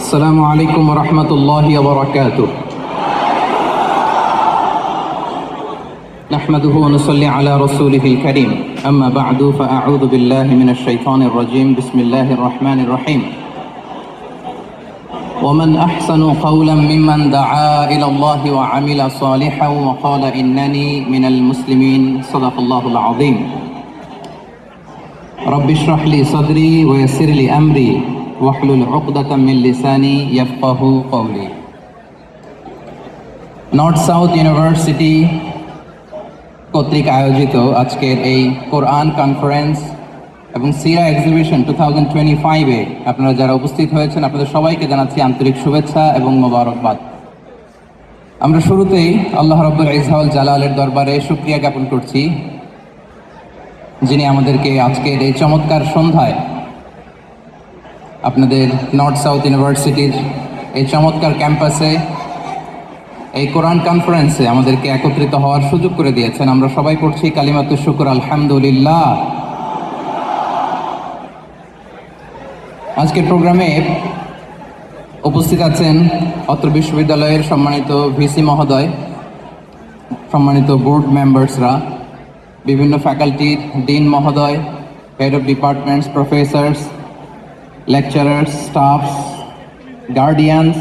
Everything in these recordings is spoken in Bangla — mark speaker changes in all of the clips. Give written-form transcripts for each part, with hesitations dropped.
Speaker 1: السلام عليكم ورحمة الله وبركاته. نحمده ونصلي على رسوله الكريم. أما بعد فأعوذ بالله من الشيطان الرجيم. بسم الله الرحمن الرحيم. ومن أحسن قولا ممن دعا إلى الله وعمل صالحا وقال إنني من المسلمين. صدق الله العظيم. رب اشرح لي صدري ويسر لي أمري واحلل عقدة من لساني يفقهوا قولي. নর্থ সাউথ ইউনিভার্সিটি কর্তৃক আয়োজিত আজকের এই কোরআন কনফারেন্স এবং সিরা এক্সিবিশন 2025-এ আপনারা যারা উপস্থিত হয়েছেন আপনাদের সবাইকে জানাচ্ছি আন্তরিক শুভেচ্ছা এবং মোবারকবাদ। আমরা শুরুতেই আল্লাহ রাব্বুল ইজ্জা ওয়াল জালালের দরবারে শুকরিয়া জ্ঞাপন করছি, যিনি আমাদেরকে আজকের এই চমৎকার সন্ধ্যায় আপনাদের নর্থ সাউথ ইউনিভার্সিটির এই চমৎকার ক্যাম্পাসে এই কোরআন কনফারেন্সে আমাদেরকে একত্রিত হওয়ার সুযোগ করে দিয়েছেন। আমরা সবাই পড়ছি কালিমাতুশ শুকর আলহামদুলিল্লাহ। আজকের প্রোগ্রামে উপস্থিত আছেন অত্র বিশ্ববিদ্যালয়ের সম্মানিত ভিসি মহোদয়, সম্মানিত বোর্ড মেম্বার্সরা, বিভিন্ন ফ্যাকাল্টির ডিন মহোদয়, head of departments, professors, lecturers, stuffs, guardians,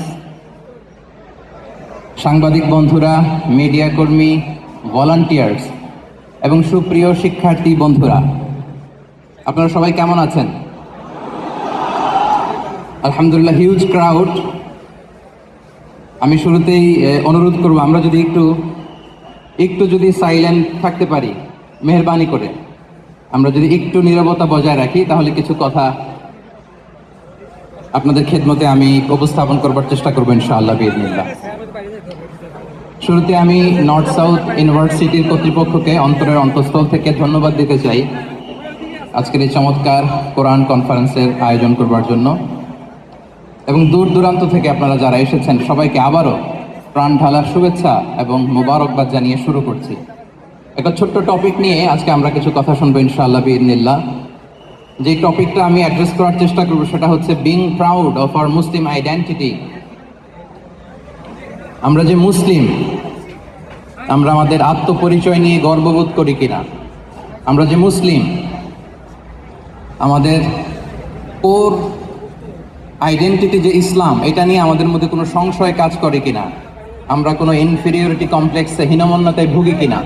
Speaker 1: সাংবাদিক বন্ধুরা, মিডিয়া কর্মী, ভলান্টিয়ার্স এবং সুপ্রিয় শিক্ষার্থী বন্ধুরা, আপনারা সবাই কেমন আছেন? আলহামদুলিল্লাহ, হিউজ ক্রাউড। আমি শুরুতেই অনুরোধ করব আমরা যদি একটু যদি সাইলেন্ট থাকতে পারি, মেহেরবানি করে আমরা যদি একটু নীরবতা বজায় রাখি তাহলে কিছু কথা আপনাদের খেদমতে আমি উপস্থাপন করবার চেষ্টা করবো ইনশাআল্লাহ বিইজনিল্লাহ। শুরুতে আমি নর্থ সাউথ ইউনিভার্সিটির কর্তৃপক্ষকে অন্তরের অন্তঃস্থল থেকে ধন্যবাদ দিতে চাই আজকের এই চমৎকার কোরআন কনফারেন্সের আয়োজন করবার জন্য, এবং দূর দূরান্ত থেকে আপনারা যারা এসেছেন সবাইকে আবারও প্রাণ ঢালার শুভেচ্ছা এবং মোবারকবাদ জানিয়ে শুরু করছি। একটা ছোট্ট টপিক নিয়ে আজকে আমরা কিছু কথা শুনবো ইনশাআল্লাহ বিইজনিল্লাহ। যে টপিকটা আমি অ্যাড্রেস করার চেষ্টা করবো সেটা হচ্ছে being proud of hour Muslim identity. আমরা যে মুসলিম, আমরা আমাদের আত্মপরিচয় নিয়ে গর্ববোধ করি কিনা? আমরা যে মুসলিম, আমাদের কোর আইডেন্টিটি যে ইসলাম, এটা নিয়ে আমাদের মধ্যে কোনো সংশয় কাজ করে কিনা? আমরা কোনো ইনফেরিয়রিটি কমপ্লেক্সে হীনমন্যতায় ভুগি কিনা?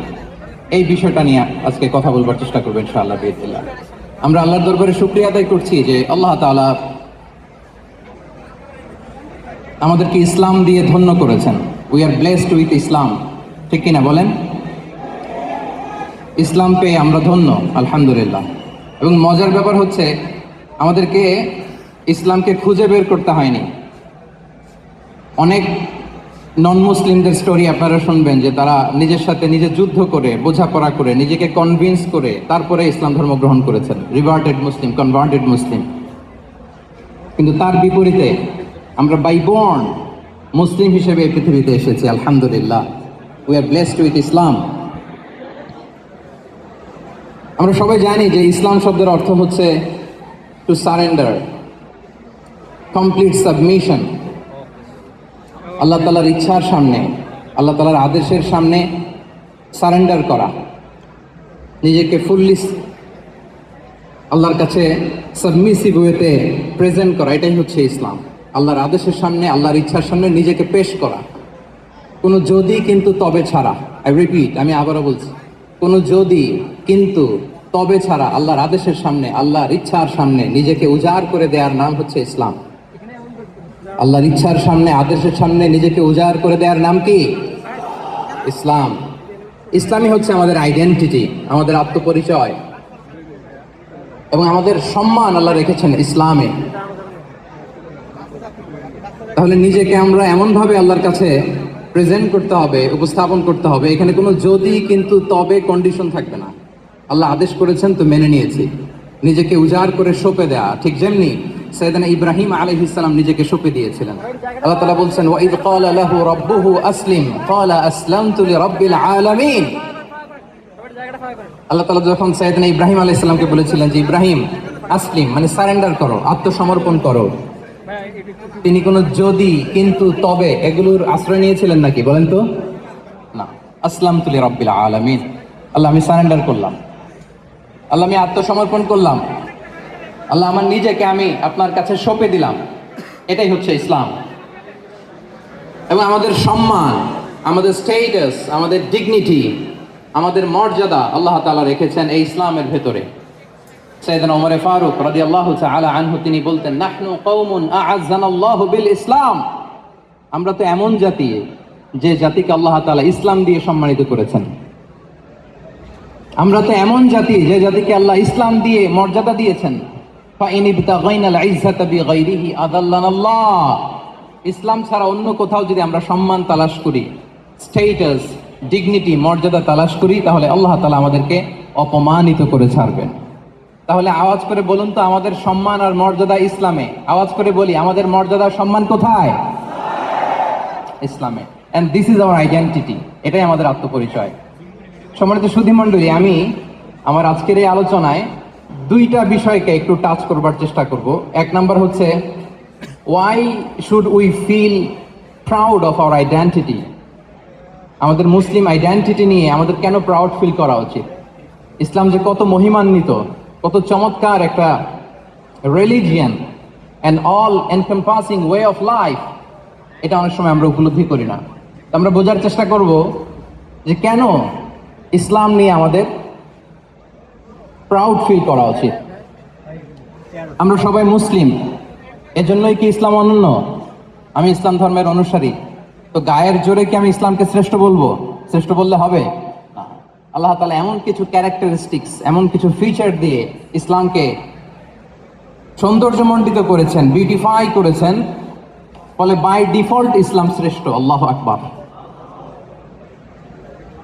Speaker 1: এই বিষয়টা নিয়ে আজকে কথা বলবার চেষ্টা করবো ইনশাআল্লাহ বিইজনিল্লাহ। আমরা আল্লাহর দরবারে শুকরিয়া আদায় করছি যে আল্লাহ তাআলা আমাদেরকে ইসলাম দিয়ে ধন্য করেছেন। উই আর ব্লেসড উইথ ইসলাম, ঠিক কিনা বলেন? ইসলাম পেয়ে আমরা ধন্য আলহামদুলিল্লাহ। এবং মজার ব্যাপার হচ্ছে আমাদেরকে ইসলামকে খুঁজে বের করতে হয়নি। অনেক নন মুসলিমদের স্টোরি আপনারা শুনবেন যে তারা নিজের সাথে নিজে যুদ্ধ করে, বোঝাপড়া করে, নিজেকে কনভিন্স করে তারপরে ইসলাম ধর্ম গ্রহণ করেছেন, রিভার্টেড মুসলিম, কনভার্টেড মুসলিম। কিন্তু তার বিপরীতে আমরা বাই বর্ন মুসলিম হিসেবে এই পৃথিবীতে এসেছি আলহামদুলিল্লাহ। উই আর ব্লেসড উইথ ইসলাম। আমরা সবাই জানি যে ইসলাম শব্দের অর্থ হচ্ছে টু সারেন্ডার, কমপ্লিট সাবমিশন। আল্লাহ তাআলার ইচ্ছার সামনে, আল্লাহ তাআলার আদেশের সামনে সারেন্ডার করা, নিজেকে ফুললি আল্লাহর কাছে সাবমিসিভ ওয়েতে প্রেজেন্ট করা, এটাই হচ্ছে ইসলাম। আল্লাহর আদেশের সামনে, আল্লাহর ইচ্ছার সামনে নিজেকে পেশ করা, কোনো যদি কিন্তু তবে ছাড়া। আই রিপিট, আমি আবারও বলছি, কোনো যদি কিন্তু তবে ছাড়া আল্লাহর আদেশের সামনে, আল্লাহর ইচ্ছার সামনে নিজেকে উজাড় করে দেওয়ার নাম হচ্ছে ইসলাম। আল্লাহর ইচ্ছার সামনে, আদেশের সামনে নিজেকে উজাড় করে দেওয়ার নাম কি? ইসলাম। ইসলামই হচ্ছে আমাদের আইডেন্টিটি, আমাদের আত্মপরিচয়, এবং আমাদের সম্মান আল্লাহ রেখেছেন ইসলামে। তাহলে নিজেকে আমরা এমনভাবে আল্লাহর কাছে প্রেজেন্ট করতে হবে, উপস্থাপন করতে হবে, এখানে কোনো যদি কিন্তু তবে কন্ডিশন থাকবে না। আল্লাহ আদেশ করেছেন তো মেনে নিয়েছি। নিজেকে উজাড় করে সঁপে দেয়া, ঠিক যেমনি সাইয়েদনা ইব্রাহিম আলাইহিস সালাম নিজেকে সঁপে দিয়েছিলেন। আল্লাহ তাআলা বলছেন ওয়া ইয ক্বালা লাহু রাব্বুহু আসলিম ক্বালা আসলামতু লিরাব্বিল আলামিন। আল্লাহ তাআলা যখন সাইয়েদনা ইব্রাহিম আলাইহিস সালামকে বলেছিলেন যে ইব্রাহিম আসলিম মানে সারেন্ডার করো, আত্মসমর্পণ করো, তিনি কোনো যদি, কিন্তু, তবে এগুলোর আশ্রয় নিয়েছিলেন নাকি বলেন তো? না। আসলামতু লিরাব্বিল আলামিন, আল্লাহ আমি সারেন্ডার করলাম, আল্লাহ আমি আত্মসমর্পণ করলাম, আল্লাহ আমার নিজেকে আমি আপনার কাছে সঁপে দিলাম। এটাই হচ্ছে ইসলাম। এবং আমাদের সম্মান, আমাদের স্টেটাস, আমাদের ডিগনিটি, আমাদের মর্যাদা আল্লাহ তাআলা রেখেছেন এই ইসলামের ভেতরে। সাইয়েদনা ওমর ফারুক রাদিয়াল্লাহু তাআলা আনহু তিনি বলতেন, নাহনু কওমুন আ'আজ্জানাল্লাহু বিল ইসলাম, আমরা তো এমন জাতি যে জাতিকে আল্লাহ তাআলা ইসলাম দিয়ে সম্মানিত করেছেন। আমরা তো এমন জাতি যে জাতিকে আল্লাহ ইসলাম দিয়ে মর্যাদা দিয়েছেন। ফাইন ইবতাগাইনাল ইজ্জাতা বিগাইরিহি আদাল্লানাল্লাহ, ইসলাম ছাড়া অন্য কোথাও যদি আমরা সম্মান তালাশ করি, স্টেটাস, ডিগনিটি, মর্যাদা তালাশ করি, তাহলে আল্লাহ তাআলা আমাদেরকে অপমানিত করে ছাড়বেন। তাহলে আওয়াজ করে বলুন তো, আমাদের সম্মান আর মর্যাদা ইসলামে। আওয়াজ করে বলি, আমাদের মর্যাদা সম্মান কোথায়? ইসলামে। And this is our identity, এটাই আমাদের আত্মপরিচয়। সম্মানিত সুধী মণ্ডলী, আমি আমার আজকের এই আলোচনায় দুইটা বিষয়কে একটু টাচ করবার চেষ্টা করব। এক নাম্বার হচ্ছে, why should we feel proud of our identity, আমাদের মুসলিম আইডেন্টিটি নিয়ে আমাদের কেন প্রাউড ফিল করা উচিত। ইসলাম যে কত মহিমান্বিত, কত চমৎকার একটা religion and all encompassing way of life, এটা অনেক সময় আমরা উপলব্ধি করি না। আমরা বোঝার চেষ্টা করব যে কেন ইসলাম নিয়ে আমাদের প্রাউড ফিল করা উচিত। আমরা সবাই মুসলিম, এজন্যই কি ইসলাম অনন্য? আমি ইসলাম ধর্মের অনুসারী, তো গায়ের জোরে কি আমি ইসলামকে শ্রেষ্ঠ বলবো? শ্রেষ্ঠ বললে হবে না। আল্লাহ তাআলা এমন কিছু ক্যারেক্টারিস্টিক্স, এমন কিছু ফিচার দিয়ে ইসলামকে সৌন্দর্যমণ্ডিত করেছেন, বিউটিফাই করেছেন, ফলে বাই ডিফল্ট ইসলাম শ্রেষ্ঠ। আল্লাহু আকবার।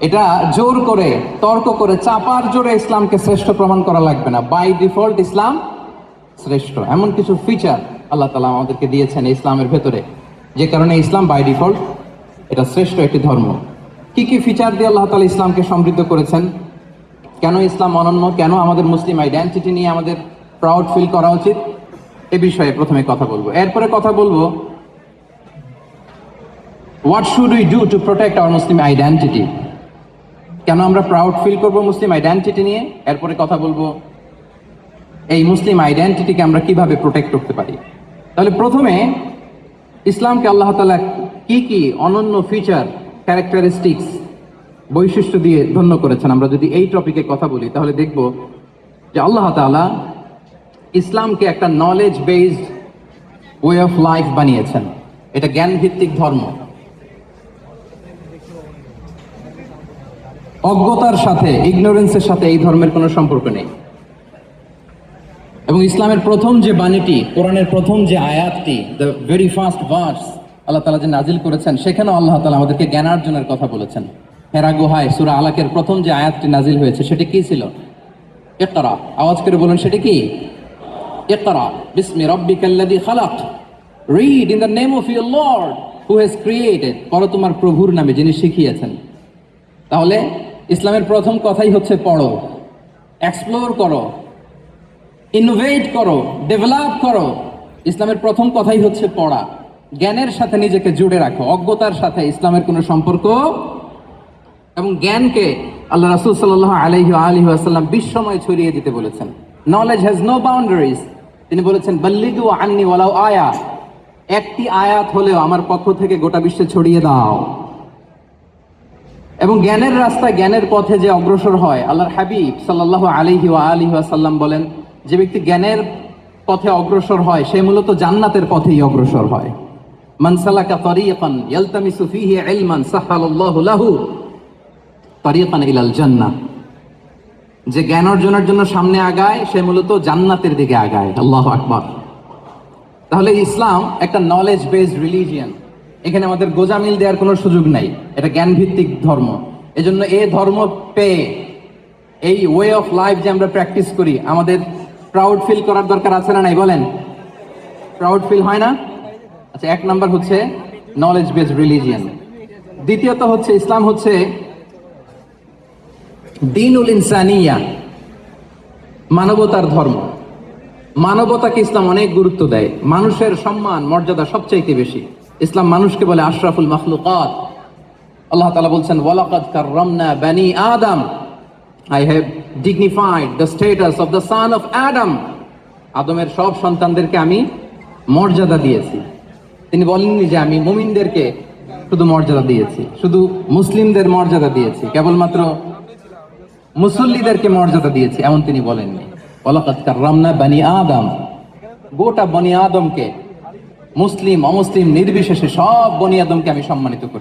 Speaker 1: এটা জোর করে, তর্ক করে, চাপার জোরে ইসলামকে শ্রেষ্ঠ প্রমাণ করা লাগবে না। বাই ডিফল্ট ইসলাম শ্রেষ্ঠ। এমন কিছু ফিচার আল্লাহ তাআলা আমাদেরকে দিয়েছেন ইসলামের ভেতরে, যে কারণে ইসলাম বাই ডিফল্ট এটা শ্রেষ্ঠ একটি ধর্ম। কি কি ফিচার দিয়ে আল্লাহ তাআলা ইসলামকে সমৃদ্ধ করেছেন, কেন ইসলাম অনন্য, কেন আমাদের মুসলিম আইডেন্টিটি নিয়ে আমাদের প্রাউড ফিল করা উচিত, এ বিষয়ে প্রথমে কথা বলবো। এরপরে কথা বলবো what should we do to protect our Muslim identity, কেন আমরা প্রাউড ফিল করবো মুসলিম আইডেন্টিটি নিয়ে। এরপরে কথা বলবো এই মুসলিম আইডেন্টিটিকে আমরা কিভাবে প্রোটেক্ট করতে পারি। তাহলে প্রথমে ইসলামকে আল্লাহ তাআলা কি কি অনন্য ফিচার, ক্যারেক্টারিস্টিক্স, বৈশিষ্ট্য দিয়ে ধন্য করেছেন। আমরা যদি এই টপিকে কথা বলি তাহলে দেখব যে আল্লাহ তাআলা ইসলামকে একটা knowledge based way of life বানিয়েছেন। এটা জ্ঞান ভিত্তিক ধর্ম। অজ্ঞতার সাথে, ইগনোরেন্সের সাথে এই ধর্মের কোনো সম্পর্ক নেই। এবং ইসলামের প্রথম যে বাণীটি, কোরআনের প্রথম যে আয়াতটি, দ্য ভেরি ফার্স্ট ভার্স আল্লাহ তাআলা যে নাজিল করেছেন, সেখানেও আল্লাহ তাআলা আমাদেরকে জ্ঞানার্জনের কথা বলেছেন। হেরা গুহায় সূরা আলাকের প্রথম যে আয়াতটি নাজিল হয়েছে সেটি কি ছিল? ইকরা। আওয়াজ করে বলুন, সেটি কি? ইকরা বিসমি রাব্বিকাল্লাযী খালাক, read in the name of your lord who has created, পড়ো তোমার প্রভুর নামে যিনি শিখিয়েছেন। তাহলে ইসলামের প্রথম কথাই হচ্ছে পড়ো, এক্সপ্লোর করো, ইনোভেট করো, ডেভেলপ করো। ইসলামের প্রথম কথাই হচ্ছে পড়া। জ্ঞানের সাথে নিজেকে জুড়ে রাখো, অজ্ঞতার সাথে ইসলামের কোনো সম্পর্ক। এবং জ্ঞানকে আল্লাহ রাসূল সাল্লাল্লাহু আলাইহি ওয়াসাল্লাম বিশ্বময় ছড়িয়ে দিতে বলেছেন। Knowledge has no boundaries. তিনি বলেছেন, বাল্লিগু আন্নি ওয়ালাউ আয়া, একটি আয়াত হলেও আমার পক্ষ থেকে গোটা বিশ্বে ছড়িয়ে দাও। এবং জ্ঞানের রাস্তায়, জ্ঞানের পথে যে অগ্রসর হয়, আল্লাহর হাবিব সাল্লাল্লাহু আলাইহি ওয়াসাল্লাম বলেন, যে ব্যক্তি জ্ঞানের পথে অগ্রসর হয় সে মূলত জান্নাতের পথেই অগ্রসর হয়। মান সালাকা তারিকান ইয়ালতামিসু ফীহি ইলমান সাহালাল্লাহু লাহু তারিকান ইলাল জান্নাহ, যে জ্ঞান অর্জনের জন্য সামনে আগায় সে মূলত জান্নাতের দিকে আগায়। আল্লাহু আকবার। তাহলে ইসলাম একটা নলেজ বেসড রিলিজিয়ান। এখানে আমাদের গোজামিল দেওয়ার কোনো সুযোগ নাই। এটা জ্ঞান ভিত্তিক ধর্ম। এজন্য এই ধর্ম পেয়ে, এই ওয়ে অফ লাইফ যে আমরা প্র্যাকটিস করি, আমাদের প্রাউড ফিল করার দরকার আছে না নাই? বলেন, প্রাউড ফিল হয় না? আচ্ছা, এক নাম্বার হচ্ছে নলেজ বেসড রিলিজিয়ান। দ্বিতীয়ত হচ্ছে ইসলাম হচ্ছে দীনুল ইনসানিয়া, মানবতার ধর্ম। মানবতাকে ইসলাম অনেক গুরুত্ব দেয়, মানুষের সম্মান মর্যাদা সবচাইতে বেশি। ইসলাম মানুষকে বলে আশরাফুল মাখলুকাত। আল্লাহ তাআলা বলছেন ওয়ালাকাদ কাররামনা বানি আদম, I have dignified the status of the son of Adam. আদমের সব সন্তানদেরকে আমি মর্যাদা দিয়েছি। তিনি বলেননি যে আমি মুমিনদেরকে শুধু মর্যাদা দিয়েছি, শুধু মুসলিমদের মর্যাদা দিয়েছি, কেবলমাত্র মুসল্লিদেরকে মর্যাদা দিয়েছি, এমন তিনি বলেননি। ওয়ালাকাদ কাররামনা বানি আদম, গোটা বনি আদমকে, মুসলিম অমুসলিম নির্বিশেষে সব বনি আদমকে আমি সম্মানিত করি।